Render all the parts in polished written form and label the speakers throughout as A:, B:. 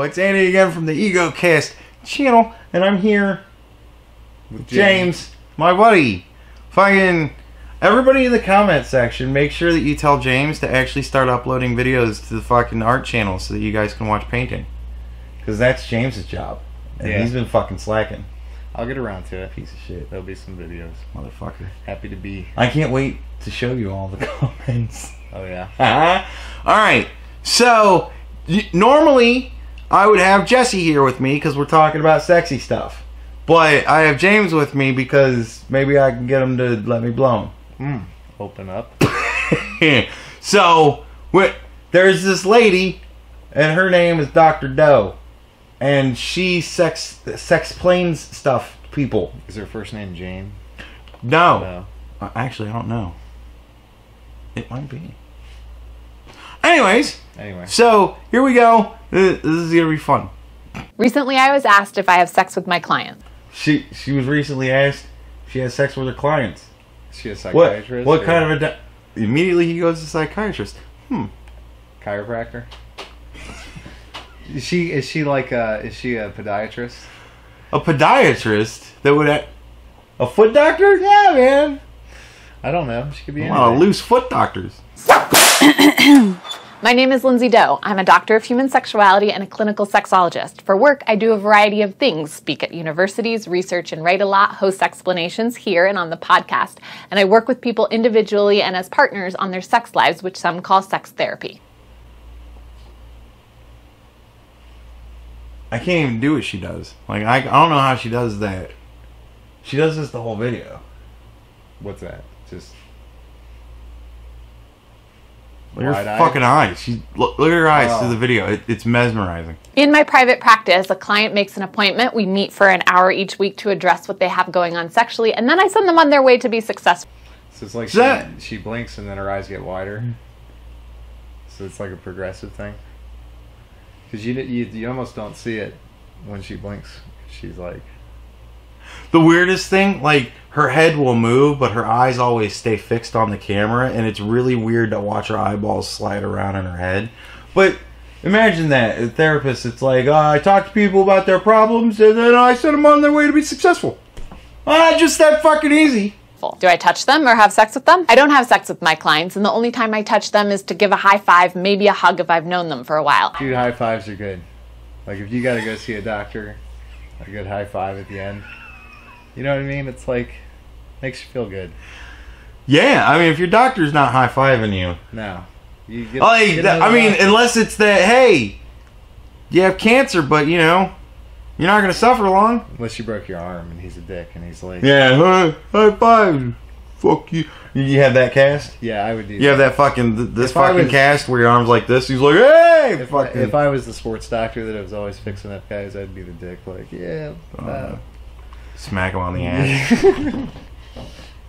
A: It's Andy again from the Egocast channel, and I'm here with James, my buddy. Fucking everybody in the comment section, make sure that you tell James to actually start uploading videos to the fucking art channel so that you guys can watch painting. Because that's James's job. And he's been fucking slacking.
B: I'll get around to it.
A: Piece of shit.
B: There'll be some videos.
A: Motherfucker.
B: Happy to be.
A: I can't wait to show you all the comments.
B: Oh, yeah.
A: Alright. So, normally, I would have Jesse here with me because we're talking about sexy stuff. But I have James with me because maybe I can get him to let me blow him.
B: Open up.
A: So, there's this lady, and her name is Dr. Doe. And she sex-plains stuff to people.
B: Is her first name Jane?
A: No. Actually, I don't know. It might be. Anyways. So, here we go. This is going to be fun.
C: Recently, I was asked if I have sex with my client.
A: She was recently asked if she has sex with her clients.
B: Is she a psychiatrist?
A: What kind of a... Immediately he goes to psychiatrist.
B: Chiropractor? Is she a podiatrist?
A: A podiatrist that would a foot doctor? Yeah, man.
B: I don't know. She could be
A: a lot of loose foot doctors.
C: My name is Lindsay Doe. I'm a doctor of human sexuality and a clinical sexologist. For work, I do a variety of things. Speak at universities, research and write a lot, host explanations here and on the podcast, and I work with people individually and as partners on their sex lives, which some call sex therapy.
A: I can't even do what she does. Like, I don't know how she does that. She does this the whole video.
B: What's that? Just...
A: Look at her fucking eyes. Look at her eyes through the video. It's mesmerizing.
C: In my private practice, a client makes an appointment. We meet for an hour each week to address what they have going on sexually, and then I send them on their way to be successful.
B: So it's like she blinks and then her eyes get wider. So it's like a progressive thing. Because you almost don't see it when she blinks. She's like...
A: The weirdest thing, like, her head will move, but her eyes always stay fixed on the camera, and it's really weird to watch her eyeballs slide around in her head. But imagine that, a therapist, it's like, I talk to people about their problems, and then I send them on their way to be successful. Just that fucking easy.
C: Do I touch them or have sex with them? I don't have sex with my clients, and the only time I touch them is to give a high five, maybe a hug if I've known them for a while.
B: Dude, high fives are good. Like, if you gotta go see a doctor, a good high five at the end. You know what I mean? It's like, makes you feel good.
A: Yeah, I mean, if your doctor's not high-fiving you.
B: No.
A: Unless it's that, hey, you have cancer, but, you know, you're not going to suffer long.
B: Unless you broke your arm and he's a dick and he's like...
A: Yeah, high five. Fuck you. You have that cast?
B: Yeah, I would do that.
A: You have that fucking, this fucking cast where your arm's like this? He's like, hey!
B: If I was the sports doctor that was always fixing up guys, I'd be the dick. Like, yeah,
A: smack him on the ass.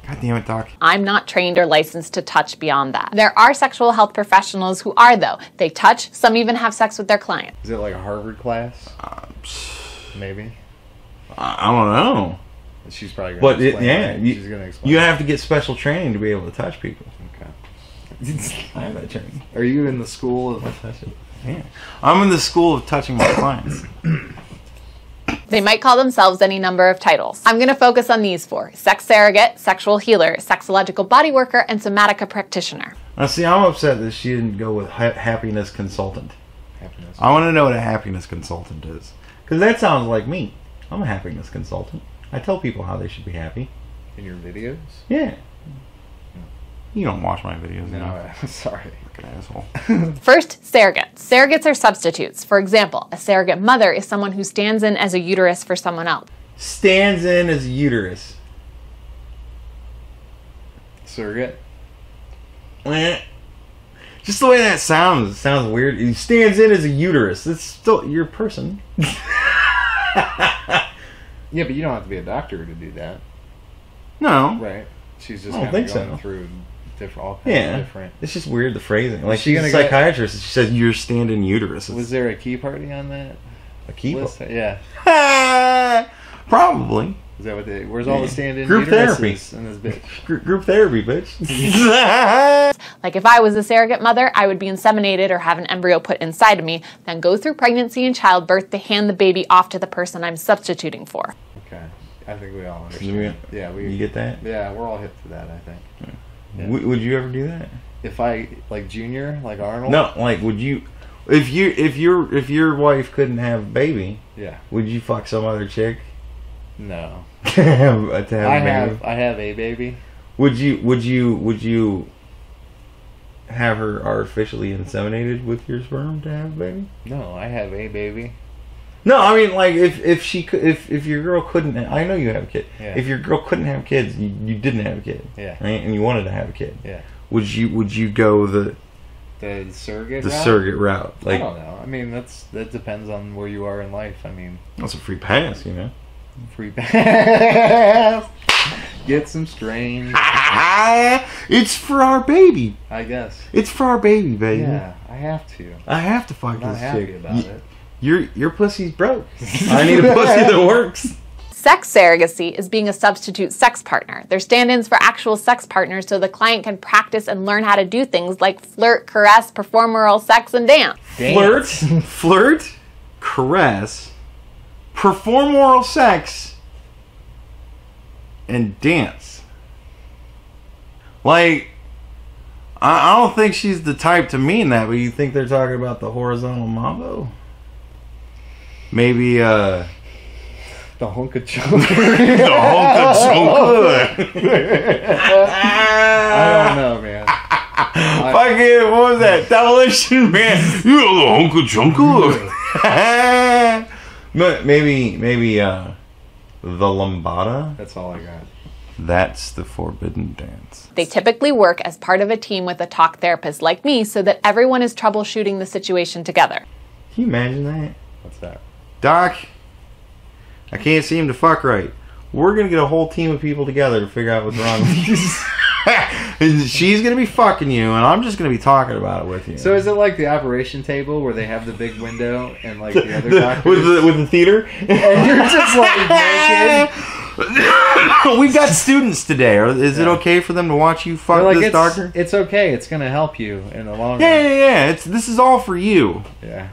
A: God damn it, Doc.
C: I'm not trained or licensed to touch beyond that. There are sexual health professionals who are, though. They touch, some even have sex with their client.
B: Is it like a Harvard class? Maybe.
A: I don't know.
B: She's probably going to explain. She's going to explain.
A: You have to get special training to be able to touch people.
B: Okay.
A: I have that training.
B: Are you in the school of touching?
A: Yeah. I'm in the school of touching my clients.
C: They might call themselves any number of titles. I'm going to focus on these four: sex surrogate, sexual healer, sexological body worker, and somatica practitioner.
A: Now see, I'm upset that she didn't go with happiness consultant. I want to know what a happiness consultant is. Because that sounds like me. I'm a happiness consultant. I tell people how they should be happy.
B: In your videos?
A: Yeah. You don't watch my videos.
B: No, sorry.
A: Fucking asshole.
C: First, surrogates. Surrogates are substitutes. For example, a surrogate mother is someone who stands in as a uterus for someone else.
A: Stands in as a uterus.
B: Surrogate?
A: Just the way that sounds. It sounds weird. He stands in as a uterus. It's still your person.
B: Yeah, but you don't have to be a doctor to do that.
A: No.
B: Right. She's just
A: I don't think
B: going
A: so.
B: through all kinds of different...
A: It's just weird, the phrasing. Like, she's a psychiatrist. She says you're standing uterus.
B: Was there a key party on that?
A: A key party?
B: Yeah.
A: Probably.
B: Is that what they... Where's all the stand-in
A: Group therapy
B: uteruses in this bitch?
A: Group therapy, bitch.
C: Like if I was a surrogate mother, I would be inseminated or have an embryo put inside of me, then go through pregnancy and childbirth to hand the baby off to the person I'm substituting for.
B: Okay. I think we all understand. Yeah,
A: You get that?
B: Yeah, we're all hip to that, I think. Yeah.
A: Would you ever do that?
B: If I, like Junior, like Arnold?
A: No, like would you... If your wife couldn't have a baby,
B: Yeah.
A: would you fuck some other chick
B: No.
A: to have a baby?
B: I have a baby.
A: Would you have her artificially inseminated with your sperm to have a baby?
B: No, I have a baby.
A: No, I mean like if your girl couldn't, I know you have a kid.
B: Yeah.
A: If your girl couldn't have kids, you didn't have a kid.
B: Yeah.
A: Right, and you wanted to have a kid.
B: Yeah.
A: Would you go the
B: surrogate route?
A: surrogate route? Like,
B: I don't know. I mean, that depends on where you are in life. I mean,
A: that's a free pass, you know.
B: free pass. Get some strange.
A: It's for our baby.
B: I guess.
A: It's for our baby, baby.
B: Yeah, I have to.
A: I have to fuck
B: I'm not
A: this
B: happy
A: chick.
B: about it.
A: Your pussy's broke. I need a pussy that works.
C: Sex surrogacy is being a substitute sex partner. They're stand-ins for actual sex partners so the client can practice and learn how to do things like flirt, caress, perform oral sex, and dance.
A: Flirt, caress, perform oral sex, and dance. Like, I don't think she's the type to mean that, but you think they're talking about the horizontal mambo? Maybe,
B: The honka chunk.
A: the honka chunka.
B: I don't know, man.
A: Fucking, what was that? Demolition Man. You know the honka chunka. maybe, the lambada.
B: That's all I got.
A: That's the forbidden dance.
C: They typically work as part of a team with a talk therapist like me so that everyone is troubleshooting the situation together.
A: Can you imagine that?
B: What's that?
A: Doc, I can't seem to fuck right. We're going to get a whole team of people together to figure out what's wrong with you. And she's going to be fucking you, and I'm just going to be talking about it with you.
B: So is it like the operation table where they have the big window and like the other doctors?
A: with the theater?
B: And you're just like naked?
A: We got students today. Is it okay for them to watch you fuck
B: Like,
A: this doctor?
B: It's okay. It's going to help you in the long run.
A: Yeah. This is all for you.
B: Yeah.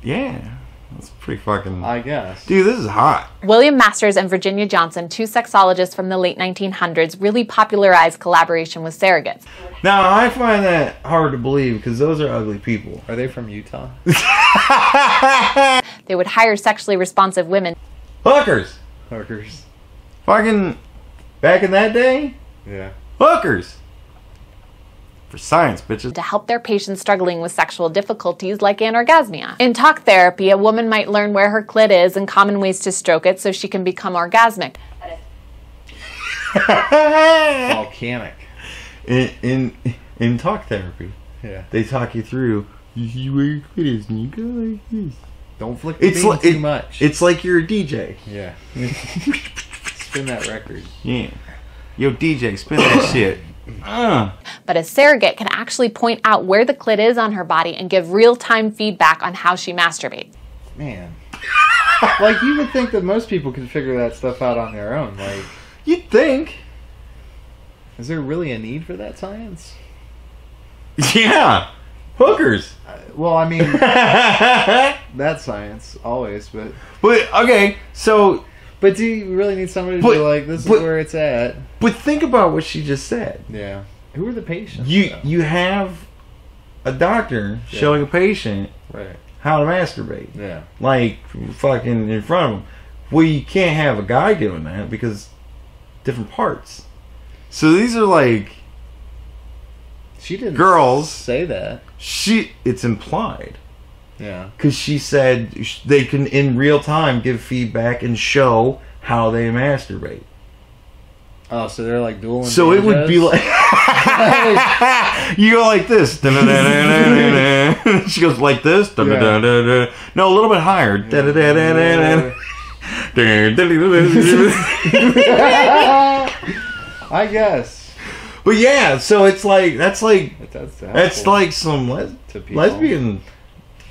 A: Yeah. That's pretty fucking...
B: I guess.
A: Dude, this is hot.
C: William Masters and Virginia Johnson, two sexologists from the late 1900s, really popularized collaboration with surrogates.
A: Now, I find that hard to believe because those are ugly people.
B: Are they from Utah?
C: They would hire sexually responsive women.
A: Hookers.
B: Hookers.
A: Fucking... Back in that day?
B: Yeah.
A: Hookers. For science, bitches.
C: To help their patients struggling with sexual difficulties like anorgasmia. In talk therapy, a woman might learn where her clit is and common ways to stroke it so she can become orgasmic.
B: Volcanic.
A: In talk therapy,
B: Yeah.
A: they talk you through. You see where your clit is, and you go like this.
B: Don't flick the bean too much.
A: It's like you're a DJ.
B: Yeah. Spin that record.
A: Yeah. Yo, DJ, spin that shit.
C: But a surrogate can actually point out where the clit is on her body and give real-time feedback on how she masturbates.
B: Man. Like, you would think that most people could figure that stuff out on their own. Like,
A: You'd think.
B: is there really a need for that science?
A: Yeah. Hookers.
B: Well, I mean, that's science, always, but...
A: But, okay, so...
B: But do you really need somebody to be like, this is where it's at?
A: But think about what she just said.
B: Yeah. Who are the patients?
A: You have a doctor showing a patient
B: Right.
A: how to masturbate.
B: Yeah.
A: Like, fucking in front of him. Well, you can't have a guy doing that because different parts. So these are like...
B: She didn't
A: girls
B: say that.
A: It's implied.
B: Yeah.
A: Because she said they can, in real time, give feedback and show how they masturbate.
B: Oh, so they're like dueling.
A: So it would be like... you go like this. She goes like this. No, a little bit higher.
B: I guess.
A: But yeah, so it's like... That's like some lesbian...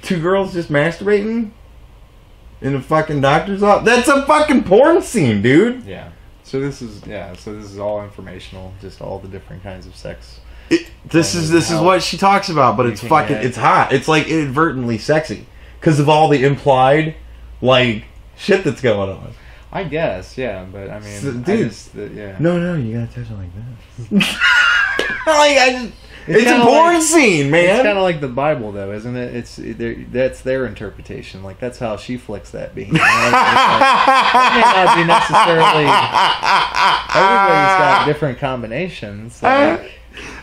A: Two girls just masturbating? in a fucking doctor's office. That's a fucking porn scene, dude.
B: Yeah. So this is all informational, just all the different kinds of sex.
A: This is what she talks about, but it's fucking, it's hot. It's like inadvertently sexy because of all the implied like shit that's going on.
B: I guess, yeah, but I mean,
A: So, dude,
B: yeah.
A: No, you gotta touch it like this. It's a porn scene, man.
B: It's kind of like the Bible, though, isn't it? That's their interpretation. Like, that's how she flicks that bean. That may not be necessarily. Everybody's got different combinations. Like,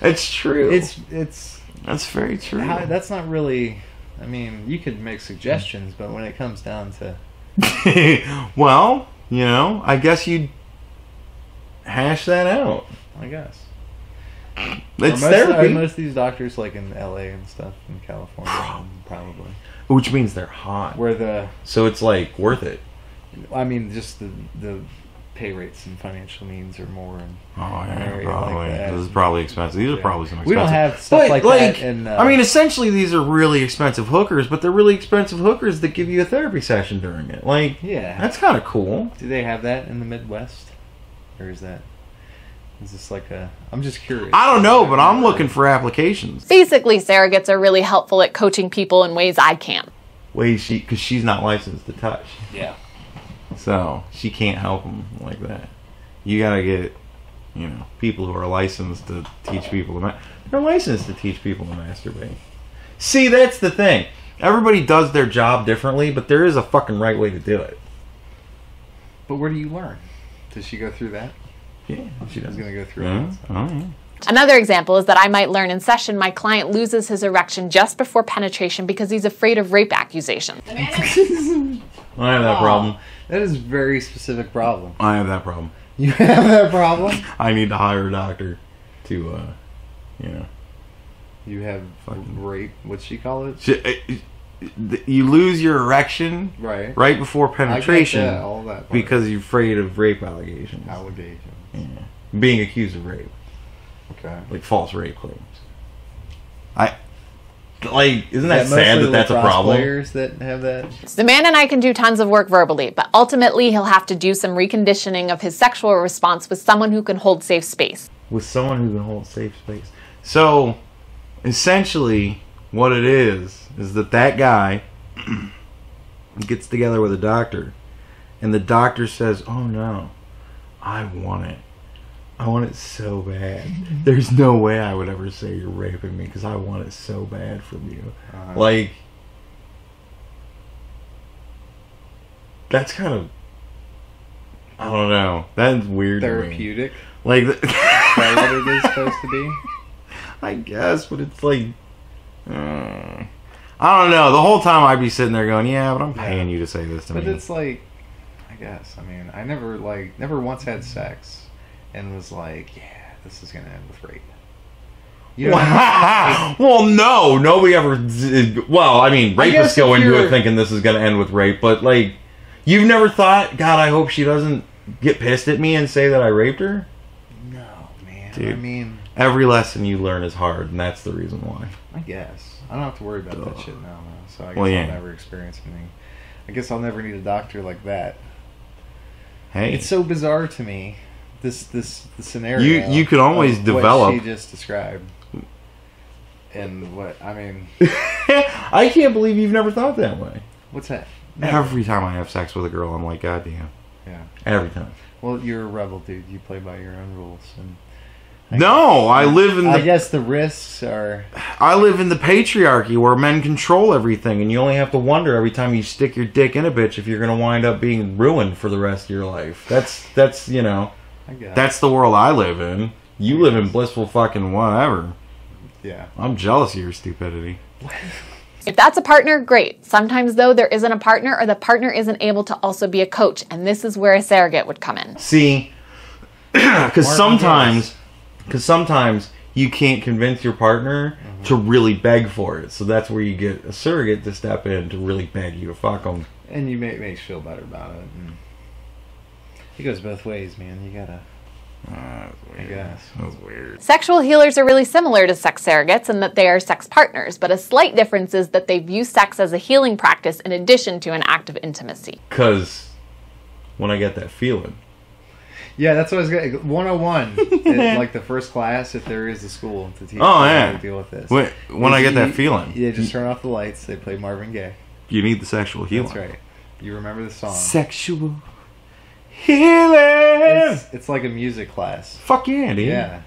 A: it's true.
B: It's
A: that's very true.
B: That's not really. I mean, you could make suggestions, but when it comes down to,
A: well, I guess you'd hash that out.
B: I guess.
A: It's therapy.
B: Most of these doctors, like in LA and stuff, in California, probably.
A: Which means they're hot. So it's like worth it.
B: I mean, just the pay rates and financial means are more.
A: Probably.
B: Like
A: This is probably expensive. These are probably some expensive.
B: We don't have stuff like that. And,
A: I mean, essentially, these are really expensive hookers, but they're really expensive hookers that give you a therapy session during it. Like,
B: yeah,
A: that's kind of cool.
B: Do they have that in the Midwest, or is this like a? I'm just curious.
A: I don't know, but I'm looking for applications.
C: Basically, surrogates are really helpful at coaching people in ways I can't.
A: Because she's not licensed to touch.
B: Yeah.
A: So she can't help them like that. You gotta get, people who are licensed to teach people to they're licensed to teach people to masturbate. See, that's the thing. Everybody does their job differently, but there is a fucking right way to do it.
B: But where do you learn? Does she go through that?
A: Yeah, she does.
B: She's gonna go through it.
A: Oh, yeah.
C: Another example is that I might learn in session my client loses his erection just before penetration because he's afraid of rape accusations.
A: I have that problem.
B: That is a very specific problem.
A: I have that problem.
B: You have that problem?
A: I need to hire a doctor to,
B: You have rape, what'd she call it?
A: You lose your erection right before penetration
B: I get that, all that part.
A: Because you're afraid of rape allegations. Yeah. Being accused of rape.
B: Okay.
A: Like false rape claims. Isn't that sad that that's a problem?
B: Players that have that.
C: The man and I can do tons of work verbally, but ultimately he'll have to do some reconditioning of his sexual response with someone who can hold safe space.
A: With someone who can hold safe space. So, essentially, what it is that guy gets together with a doctor, and the doctor says, "Oh no, I want it. I want it so bad. There's no way I would ever say you're raping me because I want it so bad from you." That's kind of, I don't know. That's weird.
B: Therapeutic.
A: Like,
B: is that what it is supposed to be?
A: I guess, but it's like, I don't know. The whole time I'd be sitting there going, "Yeah, but I'm paying you to say this to me."
B: But it's like, I guess. I mean, I never once had sex. And was like, "Yeah, this is gonna end with rape."
A: Well, no, nobody ever. Well, I mean, rapists go into it thinking this is gonna end with rape, but like, you've never thought, "God, I hope she doesn't get pissed at me and say that I raped her."
B: No, man.
A: Dude,
B: I mean,
A: every lesson you learn is hard, and that's the reason why.
B: I guess I don't have to worry about that shit now, so I guess
A: I'll
B: never experience anything. I guess I'll never need a doctor like that.
A: Hey,
B: it's so bizarre to me. The scenario.
A: You can always develop
B: what she just described, and what I mean.
A: I can't believe you've never thought that way.
B: What's that? Never.
A: Every time I have sex with a girl, I'm like, "God damn."
B: Yeah.
A: Every time.
B: Well, you're a rebel, dude. You play by your own rules, and
A: I live in.
B: I guess the risks are.
A: I live in the patriarchy where men control everything, and you only have to wonder every time you stick your dick in a bitch if you're going to wind up being ruined for the rest of your life. That's That's the world I live in. You live in blissful fucking whatever.
B: Yeah.
A: I'm jealous of your stupidity.
C: If that's a partner, great. Sometimes, though, there isn't a partner or the partner isn't able to also be a coach, and this is where a surrogate would come in.
A: See, because sometimes you can't convince your partner to really beg for it. So that's where you get a surrogate to step in to really beg you to fuck them.
B: And you makes you feel better about it. And it goes both ways, man. You gotta... I guess.
A: That was weird.
C: Sexual healers are really similar to sex surrogates in that they are sex partners, but a slight difference is that they view sex as a healing practice in addition to an act of intimacy.
A: Because when I get that feeling.
B: Yeah, that's what I was going to... 101, like the first class, if there is a school to teach
A: yeah.
B: how to deal with this.
A: When I get that feeling.
B: Yeah, just turn off the lights. They play Marvin Gaye.
A: You need the sexual healing.
B: That's right. You remember the song.
A: Sexual healing!
B: It's like a music class.
A: Fuck yeah, dude.
B: Yeah.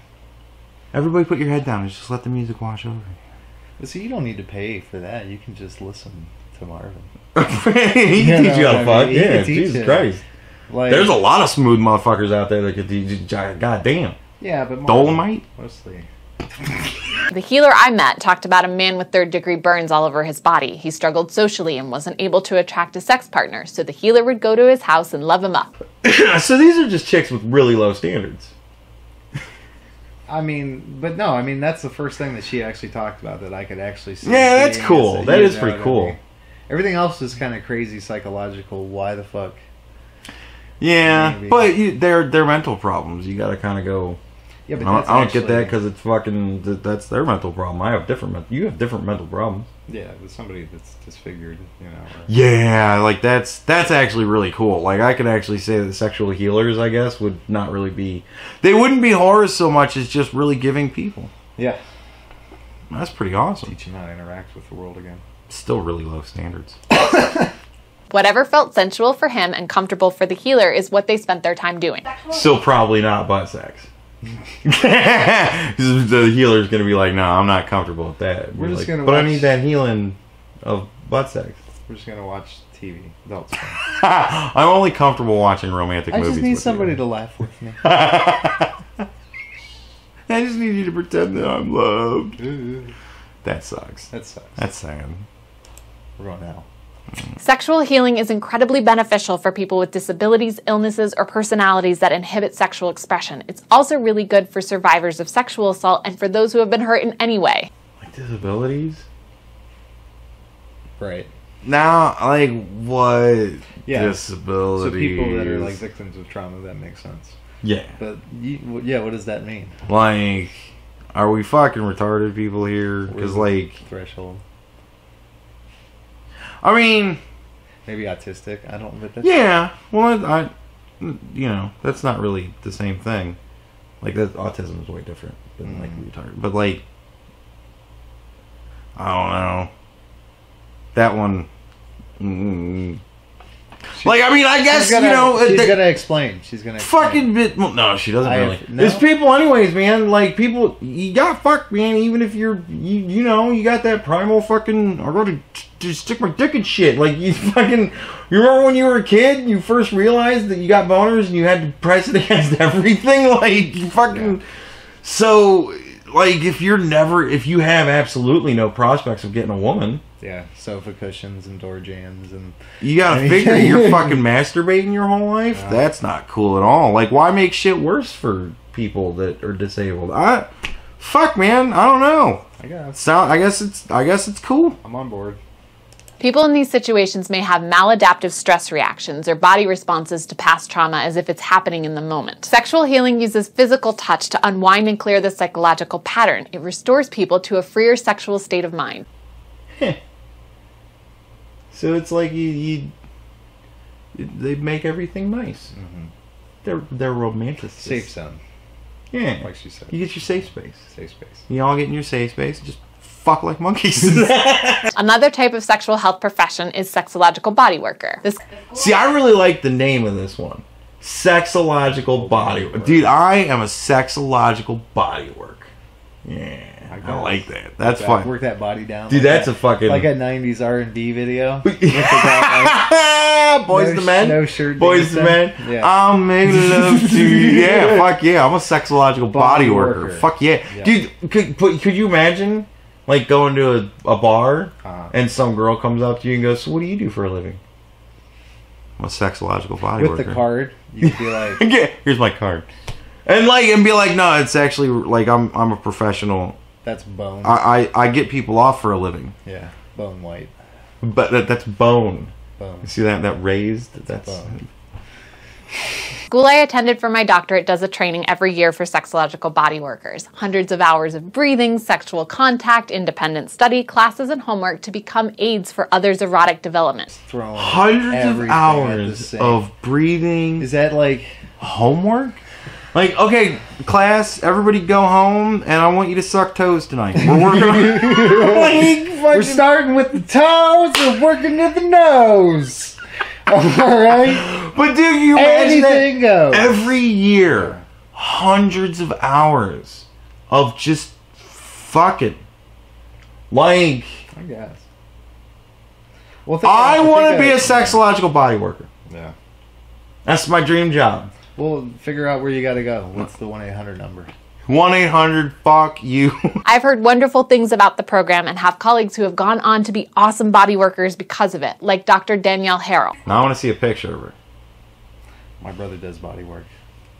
A: Everybody put your head down and just let the music wash over you.
B: But see, you don't need to pay for that. You can just listen to Marvin.
A: He can teach you how to fuck. Yeah, Jesus Christ.
B: Like,
A: there's a lot of smooth motherfuckers out there that could teach you. Goddamn.
B: Yeah, but
A: Dolomite?
B: Mostly.
C: The healer I met talked about a man with third-degree burns all over his body. He struggled socially and wasn't able to attract a sex partner, so the healer would go to his house and love him up.
A: So these are just chicks with really low standards.
B: I mean, but no, I mean, that's the first thing that she actually talked about that I could actually see.
A: Yeah, that's cool. That is pretty cool.
B: Everything else is kind of crazy, psychological. Why the fuck?
A: Yeah,
B: Maybe.
A: but they're mental problems. You got to kind of go.
B: Yeah, but
A: I don't get that because it's fucking. That's their mental problem. I have different. You have different mental problems.
B: Yeah, with somebody that's disfigured, you know.
A: Yeah, like that's actually really cool. Like I could actually say that sexual healers, I guess, would not really be. They wouldn't be horrors so much as just really giving people.
B: Yeah,
A: that's pretty awesome.
B: Teaching how to interact with the world again.
A: Still really low standards.
C: Whatever felt sensual for him and comfortable for the healer is what they spent their time doing.
A: Still probably not butt sex. The healer's going to be like, no, I'm not comfortable with that.
B: We're just
A: like,
B: gonna
A: but
B: watch...
A: I need that healing of butt sex.
B: We're just going to watch TV. Adults.
A: I'm only comfortable watching romantic movies.
B: I just need
A: with
B: somebody
A: you.
B: to laugh with me.
A: I just need you to pretend that I'm loved. That sucks.
B: That sucks.
A: That's sad.
B: We're going now.
C: Sexual healing is incredibly beneficial for people with disabilities, illnesses, or personalities that inhibit sexual expression. It's also really good for survivors of sexual assault and for those who have been hurt in any way.
A: Like disabilities?
B: Right.
A: Now, like what disabilities?
B: So people that are like victims of trauma, that makes sense.
A: Yeah.
B: But yeah, what does that mean?
A: Like, are we fucking retarded people here? Because like
B: threshold.
A: I mean,
B: maybe autistic. I don't. But that's
A: yeah. Well, I you know, that's not really the same thing. Like that, autism is way different than like retarded. But like, I don't know. That one. Like, I mean, I guess,
B: gonna,
A: you know...
B: She's going to explain. She's going to
A: fucking bit... Well, no, she doesn't really.
B: No?
A: There's people anyways, man. Like, people... You got fucked, man. Even if you're... You know, you got that primal fucking... I got to stick my dick in shit. Like, you fucking... You remember when you were a kid and you first realized that you got boners and you had to press it against everything? Like, you fucking... Yeah. So, like, if you have absolutely no prospects of getting a woman...
B: Yeah, sofa cushions and door jams and...
A: You gotta figure you're fucking masturbating your whole life? No. That's not cool at all. Like, why make shit worse for people that are disabled? Fuck, man. I don't know. I guess it's cool.
B: I'm on board.
C: People in these situations may have maladaptive stress reactions or body responses to past trauma as if it's happening in the moment. Sexual healing uses physical touch to unwind and clear the psychological pattern. It restores people to a freer sexual state of mind.
A: So it's like they make everything nice. Mm-hmm. They're romantic.
B: Safe zone.
A: Yeah,
B: like she said.
A: You get your safe space.
B: Safe space.
A: You all get in your safe space. Just fuck like monkeys.
C: Another type of sexual health profession is sexological body worker.
A: See, I really like the name of this one. Sexological body work. Dude, I am a sexological body work. Yeah. I like that. That's fun.
B: Work that body down.
A: Dude, that's a fucking...
B: Like a 90s R&B video.
A: Boys to Men.
B: No shirt.
A: Boys to Men.
B: Yeah.
A: I'll make love to you. Yeah, fuck yeah. I'm a sexological body worker. Fuck yeah. Dude, could you imagine, like, going to a bar and some girl comes up to you and goes, so what do you do for a living? I'm a sexological body worker.
B: With the card, you'd be like...
A: Yeah, here's my card. And be like, no, it's actually, like, I'm a professional...
B: That's bone.
A: I get people off for a living.
B: Yeah, bone white.
A: But that's bone.
B: Bone.
A: You see that raised? That's
B: bone.
C: School I attended for my doctorate does a training every year for sexological body workers. Hundreds of hours of breathing, sexual contact, independent study, classes, and homework to become aids for others' erotic development.
A: Hundreds of hours of breathing.
B: Is that like
A: homework? Like, okay, class, everybody go home, and I want you to suck toes tonight. We're working on...
B: We're starting with the toes, we're working to the nose. Alright?
A: But dude, you imagine
B: anything goes.
A: Every year, hundreds of hours of just fucking. Like...
B: I guess. Well,
A: I want to be a sexological body worker.
B: Yeah.
A: That's my dream job.
B: Well, figure out where you gotta go. What's the 1-800 number?
A: 1-800-FUCK-YOU.
C: I've heard wonderful things about the program and have colleagues who have gone on to be awesome body workers because of it, like Dr. Danielle Harrell.
A: Now I want to see a picture of her.
B: My brother does body work.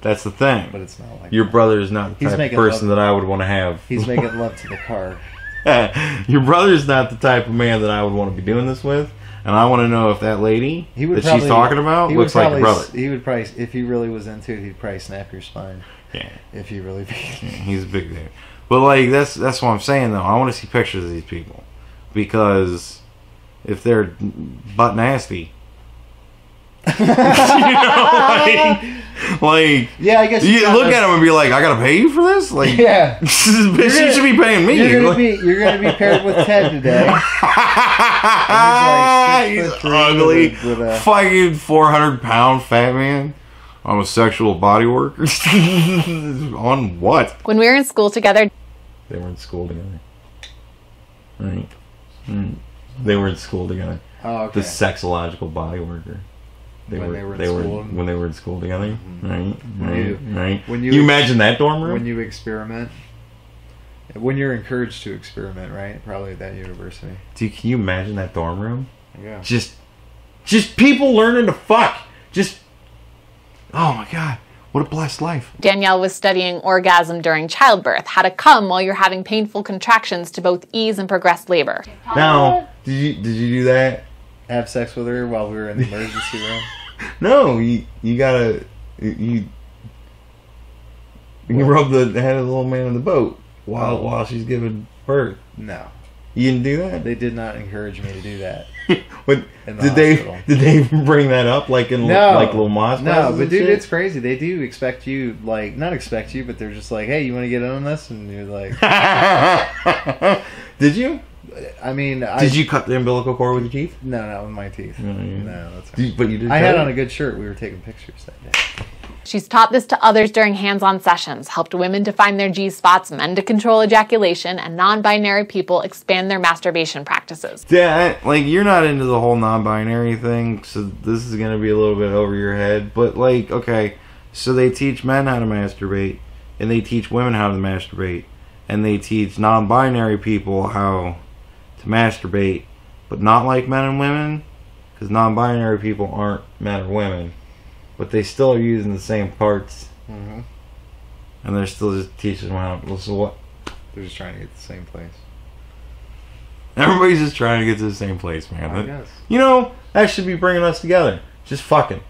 A: That's the thing.
B: But it's not like
A: your brother is not the type of person that I would want to have.
B: He's making love to the car.
A: Your brother is not the type of man that I would want to be doing this with. And I want to know if that lady that she's talking about looks like your brother.
B: He would probably, if he really was into it, he'd probably snap your spine.
A: Yeah.
B: If he really...
A: he's a big dude. But, like, that's what I'm saying, though. I want to see pictures of these people. Because if they're butt nasty... you know, like...
B: Yeah, I guess...
A: You look at him and be like, I gotta pay you for this? Like,
B: yeah.
A: Bitch, you should be paying me.
B: You're gonna be paired with Ted today.
A: He's ugly. With a fucking 400-pound fat man. I'm a sexual body worker. On what?
C: When we were in school together...
A: They were in school together. Right. They were in school together.
B: Oh, okay.
A: The sexological body worker. When they were in school together. Mm-hmm. Right. When you imagine that dorm room?
B: When you experiment. When you're encouraged to experiment, right? Probably at that university.
A: Dude, can you imagine that dorm room?
B: Yeah.
A: Just people learning to fuck. Just, oh my God. What a blessed life.
C: Danielle was studying orgasm during childbirth, how to come while you're having painful contractions to both ease and progress labor.
A: Now, did you do that?
B: Have sex with her while we were in the emergency room?
A: No, you gotta you rub the head of the little man in the boat while she's giving birth.
B: No,
A: you didn't do that.
B: They did not encourage me to do that.
A: Did they bring that up like in like little Moss?
B: No, but dude, it's crazy. They do expect you, like, not expect you, but they're just like, hey, you want to get in on this? And you're like,
A: did you?
B: I mean,
A: did you cut the umbilical cord with your teeth?
B: No, not with my teeth. No, that's.
A: But you did.
B: I had on a good shirt. We were taking pictures that day.
C: She's taught this to others during hands-on sessions, helped women to find their G-spots, men to control ejaculation, and non-binary people expand their masturbation practices.
A: Yeah, like, you're not into the whole non-binary thing, so this is going to be a little bit over your head. But, like, okay, so they teach men how to masturbate, and they teach women how to masturbate, and they teach non-binary people how to masturbate, but not like men and women, because non-binary people aren't men or women. But they still are using the same parts. Mm-hmm. And they're still just teaching them how. So what?
B: They're just trying to get to the same place.
A: Everybody's just trying to get to the same place, man.
B: I guess.
A: You know, that should be bringing us together. Just fucking.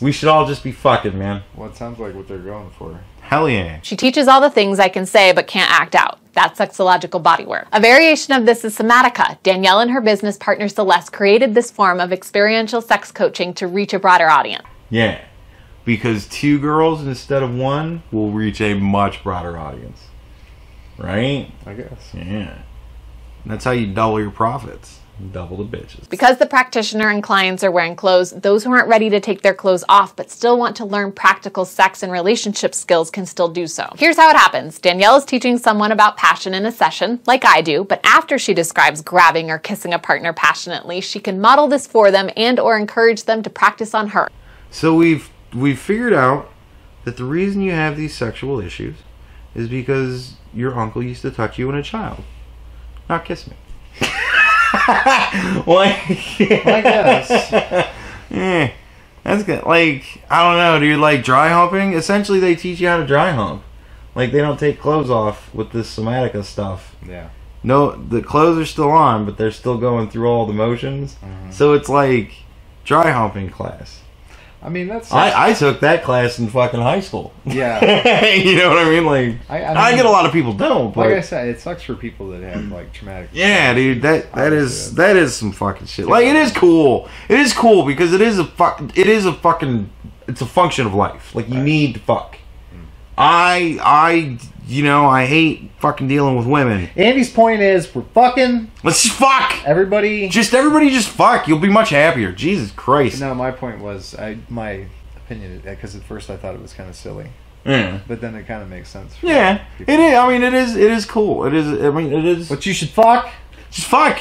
A: We should all just be fucking, man.
B: Well, it sounds like what they're going for.
A: Hell yeah.
C: She teaches all the things I can say but can't act out. That's sexological bodywork. A variation of this is somatica. Danielle and her business partner Celeste created this form of experiential sex coaching to reach a broader audience.
A: Yeah, because 2 girls instead of 1 will reach a much broader audience. Right?
B: I guess.
A: Yeah. And that's how you double your profits. Double the bitches.
C: Because the practitioner and clients are wearing clothes, those who aren't ready to take their clothes off but still want to learn practical sex and relationship skills can still do so. Here's how it happens. Danielle is teaching someone about passion in a session, like I do, but after she describes grabbing or kissing a partner passionately, she can model this for them and or encourage them to practice on her.
A: So we've figured out that the reason you have these sexual issues is because your uncle used to touch you when a child. Not kiss me. Like,
B: I guess.
A: Yeah, that's good. Like, I don't know, dude. Like, dry humping. Essentially, they teach you how to dry hump. Like, they don't take clothes off with this somatica stuff.
B: Yeah.
A: No, the clothes are still on, but they're still going through all the motions. Mm-hmm. So it's like dry humping class.
B: I mean, that's...
A: I took that class in fucking high school.
B: Yeah.
A: You know what I mean? Like, I get a lot of people don't. But,
B: like I said, it sucks for people that have like traumatic...
A: Yeah, dude, that is some fucking shit. Like, it is cool. It is cool because it's a function of life. Like, you need to fuck. I hate fucking dealing with women.
B: Andy's point is, we're fucking...
A: Let's just fuck!
B: Everybody just
A: fuck. You'll be much happier. Jesus Christ.
B: No, my point was, my opinion, because at first I thought it was kind of silly.
A: Yeah.
B: But then it kind of makes sense.
A: Yeah. It is. I mean, it is cool. It is...
B: But you should fuck.
A: Just fuck.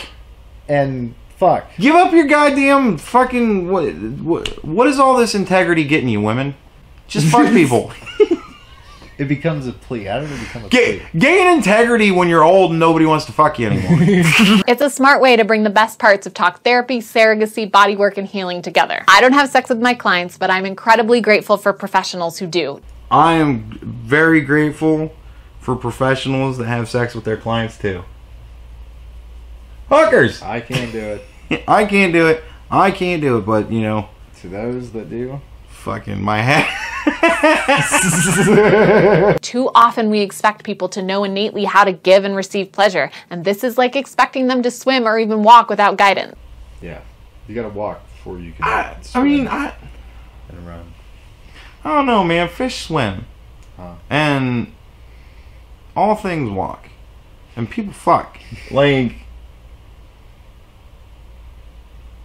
B: And fuck.
A: Give up your goddamn fucking... What is all this integrity getting you, women? Just fuck people.
B: It becomes a plea. How did it become a plea?
A: Gain integrity when you're old and nobody wants to fuck you anymore.
C: It's a smart way to bring the best parts of talk therapy, surrogacy, bodywork, and healing together. I don't have sex with my clients, but I'm incredibly grateful for professionals who do.
A: I am very grateful for professionals that have sex with their clients too. Hookers!
B: I can't do it.
A: I can't do it. But,
B: To those that do.
A: Fucking my head.
C: Too often we expect people to know innately how to give and receive pleasure, and this is like expecting them to swim or even walk without guidance.
B: Yeah. You gotta walk before you can
A: swim.
B: And run.
A: I don't know, man. Fish swim. And all things walk. And people fuck. Like...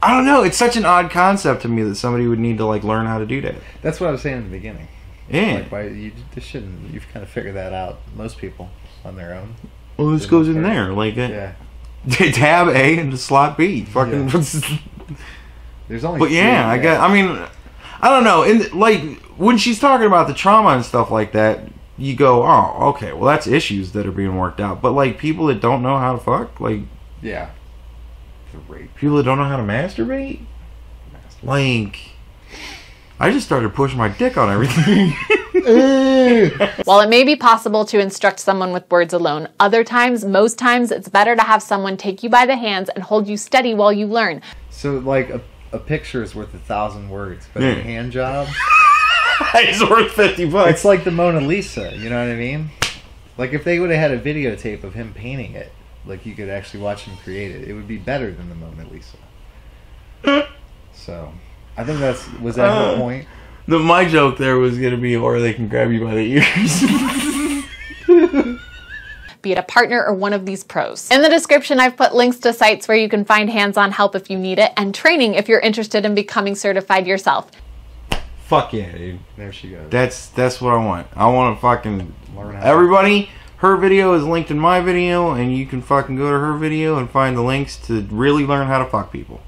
A: I don't know. It's such an odd concept to me that somebody would need to like learn how to do that.
B: That's what I was saying in the beginning.
A: Yeah.
B: Like, you've kind of figured that out. Most people on their own.
A: Well, this goes in there, like
B: yeah.
A: Tab A and slot B. Fucking.
B: Yeah. There's only.
A: But yeah, I don't know. And like when she's talking about the trauma and stuff like that, you go, oh, okay, well that's issues that are being worked out. But like people that don't know how to fuck, like.
B: Yeah. The rape.
A: People that don't know how to masturbate? Like, I just started pushing my dick on everything.
C: While it may be possible to instruct someone with words alone, most times, it's better to have someone take you by the hands and hold you steady while you learn.
B: So, like, a picture is worth 1,000 words, but a hand job?
A: It's worth $50.
B: It's like the Mona Lisa, you know what I mean? Like, if they would have had a videotape of him painting it, like you could actually watch him create it, it would be better than the Mona Lisa. So, I think was that her point?
A: My joke there was going to be, or they can grab you by the ears.
C: Be it a partner or one of these pros. In the description, I've put links to sites where you can find hands-on help if you need it, and training if you're interested in becoming certified yourself.
A: Fuck yeah, dude.
B: There she goes.
A: That's what I want. I want to fucking...
B: Learn how
A: everybody... Her video is linked in my video, and you can fucking go to her video and find the links to really learn how to fuck people.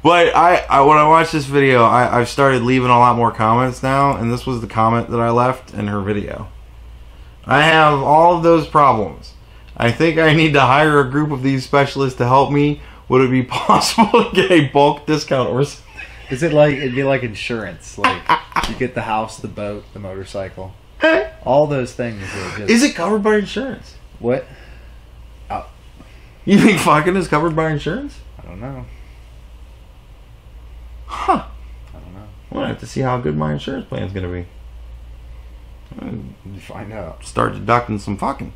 A: But when I watched this video, I've started leaving a lot more comments now, and this was the comment that I left in her video. I have all of those problems. I think I need to hire a group of these specialists to help me. Would it be possible to get a bulk discount or something?
B: Is it like, it'd be like insurance, like you get the house, the boat, the motorcycle. All those things are just...
A: Is it covered by insurance?
B: What?
A: You think fucking is covered by insurance?
B: I don't know.
A: Huh.
B: I don't know.
A: We'll have to see how good my insurance plan is going to be.
B: You find out.
A: Start deducting some fucking.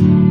A: you.